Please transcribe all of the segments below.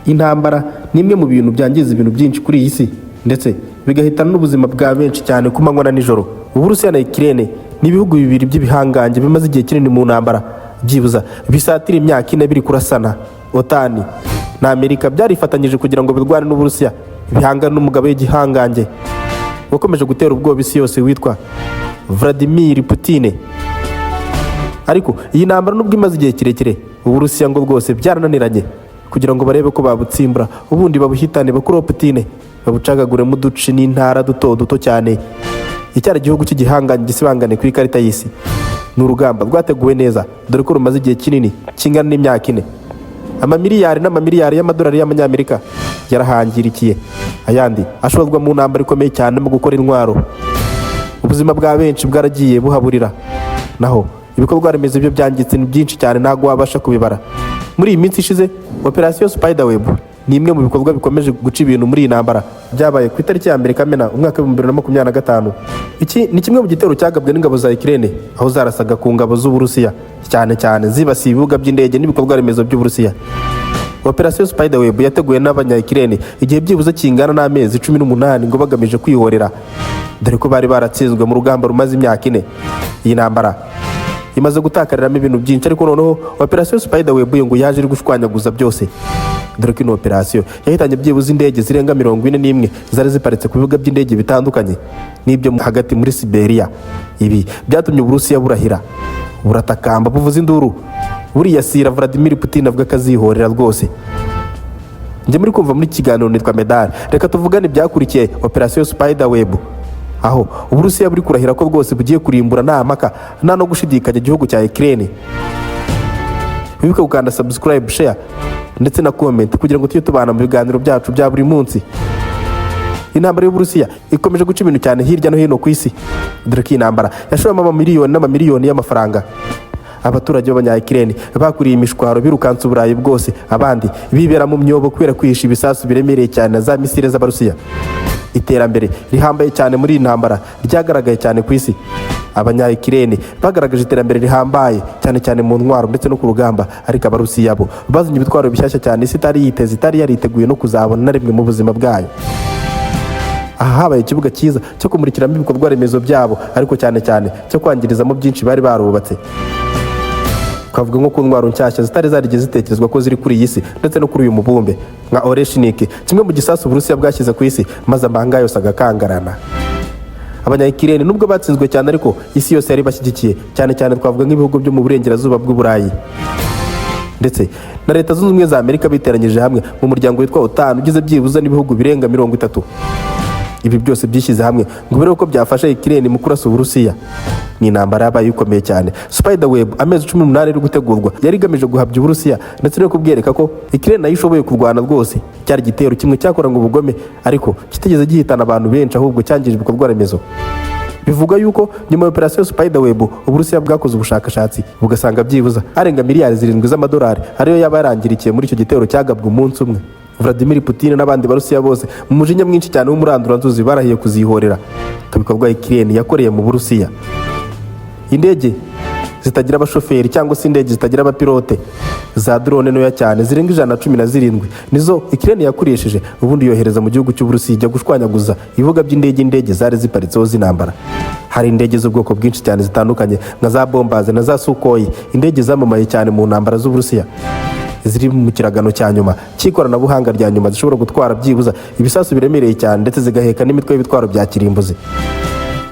Intambara ni imwe mu bintu byangiza ibintu byinshi kuri iyi si ndetse bigahitana n'ubuzima bwa benshi cyane ku manywa na nijoro. Uburusiya na Ukrain ni ibihugu bibiri by'ibihangange bimaze igihe kinini mu ntambara, byibuza bisatira imyaka 4 biri kurasana. Otani na Amerika byarifatanyije kugira ngo birwane n'Uburusiya bihangana n'umugabo w'igihangange wakomeje gutera ubwoba isi yose witwa Vladimir Putine. Ariko iyi ntambara nubwo imaze igihe kirekire, Uburusiya ngo bwose byarananiranye kugira ngo barebe ko babutsimbura, ubundi babuhitane bakuru Putine babucagagure mu duce n'intara duto cyane. Icyari igihugu cy'igihangange gisibangane ku ikarita y'isi. Ni urugamba rwateguwe neza dore ko rumaze igihe kinini kingana n'imyaka 4. Amamiliyari n'amamiliyari y'amadolari y'amanyamerika yarahangirikiye, ayandi ashorwa mu ntambara ikomeye cyane mu gukora intwaro. Ubuzima bwa benshi bwaragiye buhaburira, naho ibikorwa remezo byo byangitse ni byinshi cyane ntago wabasha kubibara. Muri iyi minsi ishize, Operation Spiderweb ni imwe mu bikorwa bikomeje guca ibintu muri iyi ntambara byabaye ku itariki ya mbere Kamena umwaka wa 2025. Iki ni kimwe mu gitero cyagabwe n'ingabo za Ukraine, aho zarasaga ku ngabo z'Uburusiya cyane zibasiye ibibuga by'indege n'ibikorwa remezo by'Uburusiya. Operation Spiderweb yateguwe n'abanya-Ukraine igihe byibuze kingana n'amezi 18 ngo bagamije kwihorera, dore ko bari baratsinzwe mu rugamba rumaze imyaka 4. Iyi ntambara imaze gutakariramo ibintu byinshi, ariko noneho Operation Spiderweb ngo yaje iri gushwanyaguza byose, dore ko ino operation yahitanye byibuze indege zirenga 41 zari ziparitse ku bibuga by'indege bitandukanye n'ibyo hagati muri Siberia. Ibi byatumye Uburusiya burahira, buratakamba, buvuza induru, buriyasira Vladimir Putin avuga kazihorera rwose. Nje muri kumva muri kiganiro nitwa Medal, reka tuvugane byakurikiye Operation Spiderweb, aho Uburusiya buri kurahira ko bwose bugiye kurimbura nta maka nta no gushidikanya igihugu cya Ukraine. Wibuke gukanda subscribe, share ndetse na comment kugira ngo tujye tubana mu biganiro byacu bya buri munsi. Intambara y'Uburusiya ikomeje guca ibintu cyane hirya no hino ku isi, dore ko intambara yashoramo amamiliyoni n'amamiliyoni y'amafaranga. Abaturage b'abanya-Ukraine bakuriye imishwaro birukansa uburayi bwose, abandi bibera mu myobo kubera kwihisha ibisasu biremereye cyane na za misile z'Abarusiya. Iterambere rihambaye cyane muri iyi ntambara ryagaragaye cyane ku isi. Abanya-Ukraine bagaragaje iterambere rihambaye cyane mu ntwaro ndetse no ku rugamba, ariko Abarusiya bo bazanye ibitwaro bishyashya cyane isi itari yariteguye no kuzabona na rimwe mu buzima bwayo. Aha habaye ikibuga cyiza cyo kumurikiramo ibikorwa remezo byabo, ariko cyane cyo kwangirizamo byinshi bari barubatse. Twavuga nko ku ntwaro nshyashya zitari zarigeze zitekerezwa ko ziri kuri iyi si ndetse no kuri uyu mubumbe nka Oreshnik, kimwe mu gisasu Uburusiya bwashyize ku isi maze amahanga yose agakangarana. Abanya-Ukraine nubwo batsinzwe cyane, ariko isi yose yari bashyigikiye, cyane twavuga nk'ibihugu byo mu burengerazuba bw'Uburayi ndetse na Leta Zunze Ubumwe za Amerika biteranyije hamwe mu muryango witwa Otani ugize byibuze n'ibihugu birenga 30. Ibi byose byishyize hamwe ngo bire uko byafasha Ukraine mu kurasa Uburusiya. Ni intambara yabaye ikomeye cyane. Spiderweb amezi 18 iri gutegurwa yari igamije guhabya Uburusiya ndetse no kubwereka ko Ukraine nayo ishoboye kurwana rwose. Cyari gitero kimwe cyakoranga ubugome, ariko kitegeze gihitana abantu benshi, ahubwo cyangije ibikorwa remezo. Bivuga yuko nyuma ya Operation Spiderweb Uburusiya bwakoze ubushakashatsi bugasanga byibuza arenga miliyari 7 z'amadolari ariyo yaba yarangirikiye muri icyo gitero cyagabwe umunsi umwe. Vladimir Putin n'abandi Barusiya bose mu mujinya mwinshi cyane w'umuranduranzuzi barahiye kuzihorera kabikorwa Ukraine yakoreye mu Burusiya. Indege zitagira abashoferi cyangwa se indege zitagira abapilote za drone ntoya cyane zirenga 117 nizo Ukraine yakoresheje, ubundi yohereza mu gihugu cy'Uburusiya ijya gushwanyaguza ibibuga by'indege zari ziparitseho zinambara. Hari indege z'ubwoko bwinshi cyane zitandukanye nka za Bombaze na za Sukhoi, indege zamamaye cyane mu ntambara z'Uburusiya ziri mu kiragano cya nyuma cy'ikoranabuhanga rya nyuma, zishobora gutwara byibuza ibisasu biremereye cyane ndetse zigaheka n'imitwe y'ibitwaro bya kirimbuzi.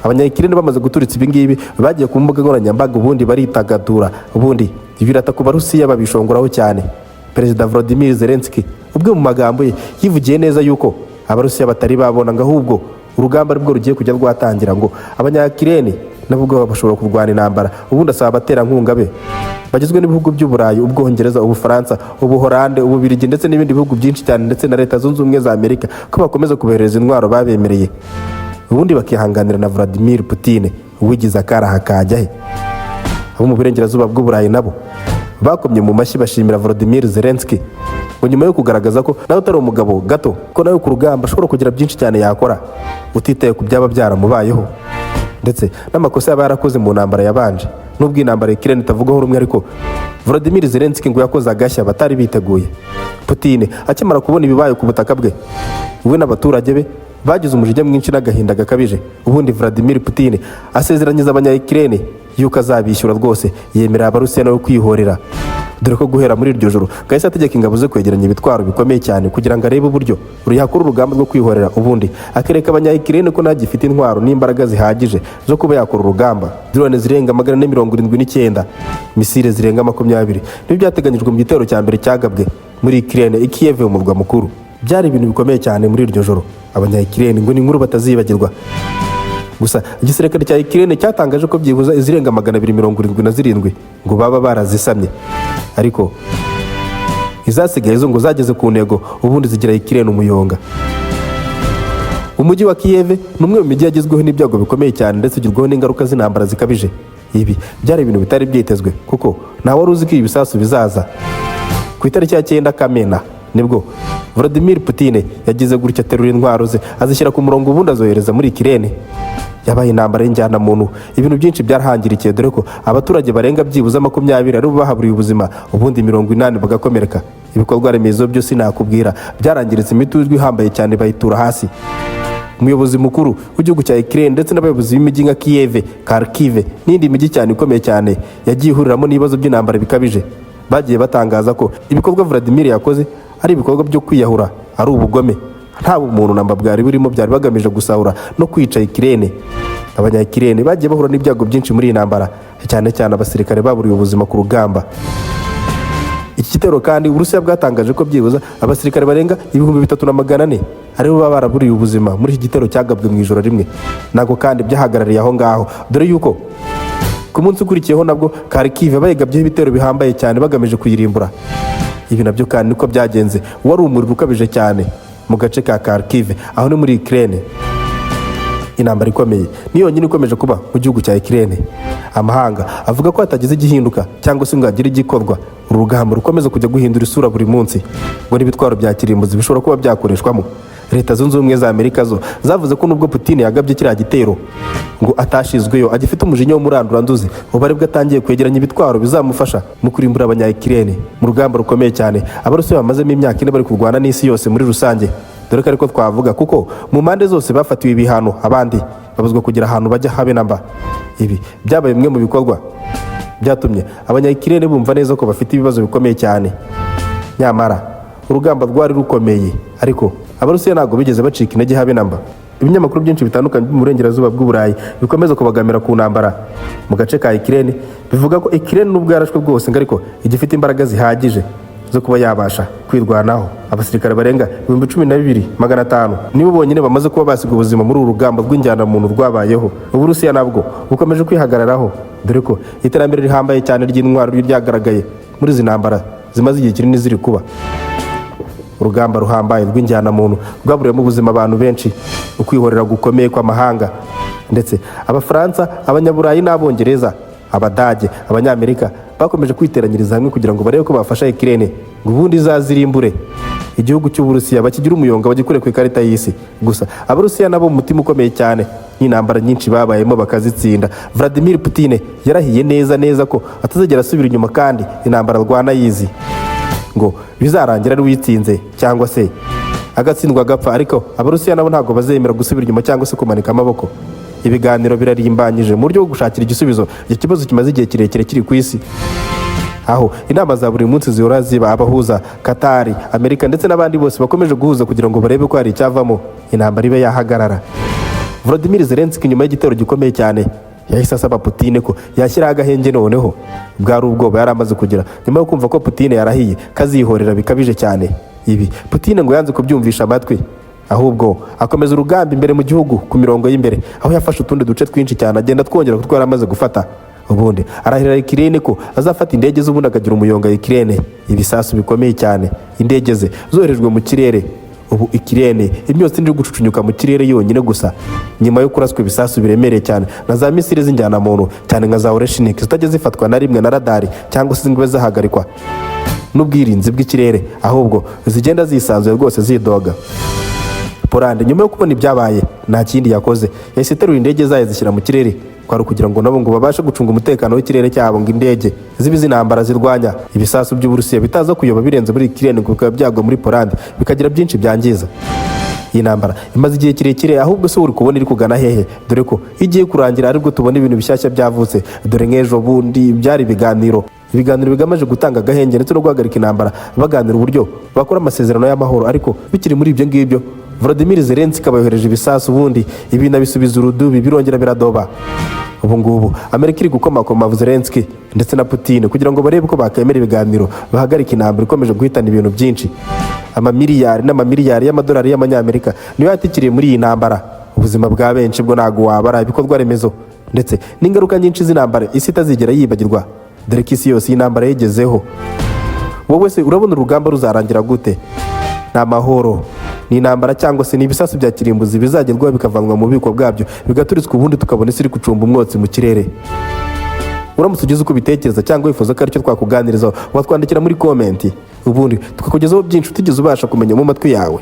Abanya-Ukraine bamaze guturitsa ibingibi bagiye ku mbuga nkoranyambaga, ubundi baritagadura, ubundi ibirata ku Barusiya babishongoraho cyane. Perezida Volodymyr Zelensky ubwe mu magambo ye yivugiye neza yuko Abarusiya batari babona ngo ahubwo urugamba rubwo rugiye kujya rwatangira, ngo abanya-Ukraine nabo ubwo bashobora kurwana intambara. Ubundi asaba abaterankunga be bagizwe n'ibihugu by'Uburayi, Ubwongereza, Ubufaransa, Ubuholande, Ububirigi ndetse n'ibindi bihugu byinshi cyane ndetse na Leta Zunze Ubumwe za Amerika ko bakomeza kubereza intwaro babemereye, ubundi bakihanganira na Vladimir Putin wigize akaraha kajya he. Abo mu burengerazuba bw'Uburayi nabo bakomye mu mashyi bashimira Volodymyr Zelensky ngo nyuma yo kugaragaza ko nawe utari umugabo gato, ko nawe ku rugamba ashobora kugira byinshi cyane yakora utitaye ku byaba byaramubayeho ndetse n'amakosa yaba yarakoze mu ntambara yabanje. Nubwo intambara Ukraine itavugaho rumwe, ariko Volodymyr Zelensky ngo yakoze agashya batari biteguye. Putine akimara kubona ibibaye ku butaka bwe, we n'abaturage be bagize umujinya mwinshi n'agahinda gakabije. Ubundi Vladimir Putine asezeranyiza abanya-Ukraine yuko azabishyura rwose, yemerera Abarusiya no kwihorera, dore ko guhera muri iryo joro gahise ategeka ingabo ze kwegeranya ibitwaro bikomeye cyane kugira ngo arebe uburyo yakora urugamba rwo kwihorera, ubundi akereka abanya-Ukraine ko ntagifite intwaro n'imbaraga zihagije zo kuba yakora urugamba. Drone zirenga 479, misile zirenga 20 nibyo byateganyijwe mu gitero cya mbere cyagabwe muri Ukraine i Kiev mu murwa mukuru. Byari ibintu bikomeye cyane muri iryo joro, abanya-Ukraine ngo ni inkuru batazibagirwa. Gusa igisirikare cya Ukraine cyatangaje ko byibuza izirenga 277 ngo baba barazisamye, ariko izasigaye zo ngo zageze ku ntego, ubundi zigira Ukraine umuyonga. Umujyi wa Kiev ni umwe mu mijyi yagezweho n'ibyago bikomeye cyane ndetse ugirwaho n'ingaruka z'intambara zikabije. Ibi byari ibintu bitari byitezwe kuko nta wari uzi ko ibi bisasu bizaza. Ku itariki ya 9 Kamena nibwo Vladimir Putine yagize gutya aterura intwaro ze azishyira ku murongo, ubundi azohereza muri Ukraine. Yabaye intambara y'injyana muntu, ibintu byinshi byarahangirikiye dore ko abaturage barenga byibuza 20 ari bo bahaburiye ubuzima, ubundi 80 bagakomereka. Ibikorwa remezo byose nakubwira byarangiritse, imitujwe ihambaye cyane bayitura hasi. Umuyobozi mukuru w'igihugu cya Ukraine ndetse n'abayobozi b'imijyi nka Kiev, Kharkiv n'indi mijyi cyane ikomeye cyane yagiye ihuriramo n'ibibazo by'intambara bikabije, bagiye batangaza ko ibikorwa Vladimir yakoze ari ibikorwa byo kwiyahura, ari ubugome, nta bumuntu namba bwari burimo, byari bagamije gusahura no kwica Ukraine. Abanya-Ukraine bagiye bahura n'ibyago byinshi muri iyi ntambara, cyane cyane abasirikare baburiye ubuzima ku rugamba. Iki gitero kandi Uburusiya bwatangaje ko byibuza abasirikare barenga 3400 aribo baba baraburiye ubuzima muri iki gitero cyagabwe mu ijoro rimwe. Nako kandi byahagarariye aho ngaho, dore yuko ku munsi ukurikiyeho nabwo Kharkiv bayigabyeho ibitero bihambaye cyane bagamije kuyirimbura. Ibi nabyo kandi niko byagenze, wari umuriro ukabije cyane mu gace ka Kharkiv, aho ni muri Ukraine. Intambara ikomeye niyo nyine ikomeje kuba mu gihugu cya Ukraine. Amahanga avuga ko hatagize igihinduka cyangwa se ngo hagire igikorwa, urugamba rukomeza kujya guhindura isura buri munsi, ngo n'ibitwaro bya kirimbuzi bishobora kuba byakoreshwamo. Leta Zunze Ubumwe za Amerika zo zavuze ko nubwo Putine yagabye kiriya gitero ngo atashizweyo, agifite umujinya w'umuranduranduzi, ubare bwo atangiye kwegeranya ibitwaro bizamufasha mu kurimbura abanya-Ukraine mu rugamba rukomeye cyane Abarusiya bamazemo imyaka 4 bari kurwana n'isi yose muri rusange. Dore ko ariko twavuga kuko mu mpande zose bafatiwe ibihano, abandi babuzwa kugira ahantu bajya habe namba. Ibi byabaye bimwe mu bikorwa byatumye abanya-Ukraine bumva neza ko bafite ibibazo bikomeye cyane. Nyamara urugamba rwari rukomeye, ariko Abarusiya ntabwo bigeze bacika intege habe namba. Ibinyamakuru byinshi bitandukanye mu burengerazuba bw'Uburayi bikomeza kubagamira ku ntambara mu gace ka Ukraine, bivuga ko Ukraine nubwo yarashwe bwose ariko igifite imbaraga zihagije zo kuba yabasha kwirwanaho. Abasirikare barenga 12,500 nibo bonyine bamaze kuba basiga ubuzima muri uru rugamba rw'injyana muntu rwabayeho. Uburusiya nabwo bukomeje kwihagararaho, dore ko iterambere rihambaye cyane ry'intwaro ryagaragaye muri izi ntambara zimaze igihe kinini ziri kuba. Urugamba ruhambaye rw'injyana muntu rwaburiyemo ubuzima abantu benshi, ukwihorera gukomeye kw'amahanga, ndetse Abafaransa, Abanyaburayi n'Abongereza, Abadage, Abanyamerika bakomeje kwiteranyiriza hamwe kugira ngo barebe ko bafasha Ukraine ngo ubundi izazirimbure. Igihugu cy'Uburusiya bakigira umuyonga bagikure ku ikarita y'isi. Gusa Abarusiya nabo mu mutima ukomeye cyane n'intambara nyinshi babayemo bakazitsinda. Vladimir Putine yarahiye neza ko atazagera asubira inyuma, kandi intambara rwana yizi ngo bizarangira ari witsinze cyangwa se agatsindwa agapfa. Ariko Abarusiya nabo ntabwo bazemera gusubira inyuma cyangwa se kumanika amaboko. Ibiganiro birarimbanyije mu buryo bwo gushakira igisubizo iki kibazo kimaze igihe kirekire kiri ku isi, aho inama za buri munsi zihora ziba, abahuza Qatar, Amerika ndetse n'abandi bose bakomeje guhuza kugira ngo barebe ko hari icyavamo intambara ibe yahagarara. Volodymyr Zelensky nyuma y'igitero gikomeye cyane yahise asaba Putine ko yashyiraho agahenge. Noneho bwari ubwoba yari amaze kugira nyuma yo kumva ko Putine yarahiye kazihorera bikabije cyane. Ibi Putine ngo yanze kubyumvisha amatwi, ahubwo akomeza urugamba imbere mu gihugu ku mirongo y'imbere, aho yafashe utundi duce twinshi cyane agenda twongera kutwara amaze gufata. Ubundi arahirira Ukraine ko azafata indege z'ubundi akagira umuyonga Ukraine. Ibisasu bikomeye cyane, indege ze zoherejwe mu kirere. Ubu Ukraine imyotsi iri gucucunyuka mu kirere yonyine gusa, nyuma yo kuraswa ibisasu biremereye cyane na za misile z'injyana muntu cyane nka za Oreshnik zitajya zifatwa na rimwe na radari cyangwa se ngo zahagarikwa n'ubwirinzi bw'ikirere, ahubwo zigenda zisanzuye rwose zidoga. Polande nyuma yo kubona ibyabaye nta kindi yakoze, yahise iterura indege zayo zishyira mu kirere kwari kugira ngo nabo ngo babashe gucunga umutekano w'ikirere cyabo, ngo indege zibe z'intambara zirwanya ibisasu by'Uburusiya bitaza kuyoba birenze muri Ukraine ngo bikaba byagwa muri Poland bikagira byinshi byangiza. Iyi ntambara imaze igihe kirekire, ahubwo se uri kubona iri kugana hehe? Dore ko igiye kurangira aribwo tubona ibintu bishyashya byavutse. Dore nk'ejo bundi byari ibiganiro bigamije gutanga agahenge ndetse no guhagarika intambara, baganira uburyo bakora amasezerano y'amahoro. Ariko bikiri muri ibyo ngibyo, Volodymyr Zelensky abayohereje ibisasu, ubundi ibintu bisubiza urudubi, birongera biradoba. Ubu ngubu Amerika iri gukomakoma Zelensky ndetse na Putine kugira ngo barebe ko bakemera ibiganiro bahagarika intambara ikomeje guhitana ibintu byinshi. Amamiliyari n'amamiliyari y'amadolari y'amanyamerika niyo yatikiriye muri iyi ntambara. Ubuzima bwa benshi bwo ntago wabara, ibikorwa remezo ndetse n'ingaruka nyinshi z'intambara isi itazigera yibagirwa, dore ko isi yose iyi ntambara yegezeho. Wowe se urabona urugamba ruzarangira gute? Ni amahoro, ni intambara, cyangwa se ni ibisasu bya kirimbuzi bizagerwaho bikavanwa mu bubiko bwabyo bigaturitswa, ubundi tukabona isi iri gucumba umwotsi mu kirere? Uramutse ugize uko ubitekereza cyangwa wifuza ko aricyo twakuganirizaho, watwandikira muri komenti, ubundi tukakugezaho byinshi utigeze ubasha kumenya mu matwi yawe.